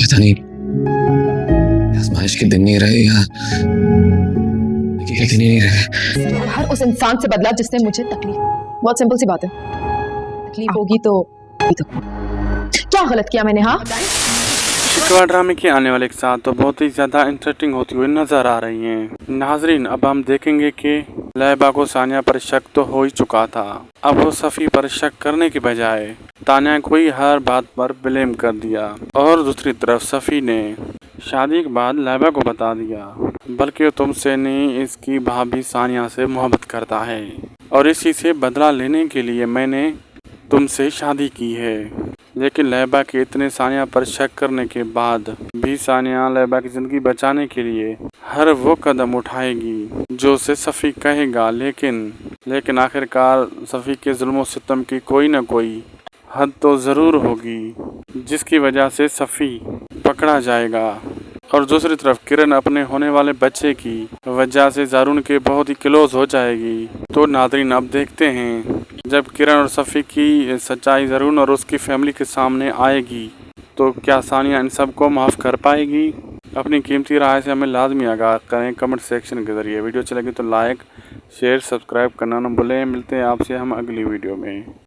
पता नहीं आजमाइश के दिन नहीं रहे या ये दिन ही नहीं रहे। हर उस इंसान से बदला जिसने मुझे तकलीफ, बहुत सिंपल सी बात है, तकलीफ होगी तो क्या गलत किया मैंने? हाँ, शिकवा ड्रामे के आने वाले के साथ तो बहुत ही ज़्यादा इंटरेस्टिंग होती हुई नज़र आ रही हैं। नाजरीन, अब हम देखेंगे कि लैबा को सानिया पर शक तो हो ही चुका था। अब वो सफ़ी पर शक करने की बजाय तानिया को ही हर बात पर ब्लेम कर दिया और दूसरी तरफ सफ़ी ने शादी के बाद लैबा को बता दिया बल्कि तुमसे नहीं, इसकी भाभी सानिया से मोहब्बत करता है और इसी से बदला लेने के लिए मैंने तुमसे शादी की है। लेकिन लैबा के इतने सानिया पर शक करने के बाद भी सानिया लैबा की ज़िंदगी बचाने के लिए हर वो कदम उठाएगी जो उसे सफ़ी कहेगा। लेकिन आखिरकार सफ़ी के जुल्म सितम की कोई न कोई हद तो ज़रूर होगी जिसकी वजह से सफ़ी पकड़ा जाएगा। और दूसरी तरफ किरण अपने होने वाले बच्चे की वजह से ज़ारून के बहुत ही क्लोज हो जाएगी। तो नादरीन, अब देखते हैं जब किरण और सफ़ी की सच्चाई ज़ारून और उसकी फैमिली के सामने आएगी तो क्या सानिया इन सब को माफ़ कर पाएगी। अपनी कीमती राय से हमें लाजमी आगाह करें कमेंट सेक्शन के ज़रिए। वीडियो अच्छी लगी तो लाइक शेयर सब्सक्राइब करना न भूलें। मिलते हैं आपसे हम अगली वीडियो में।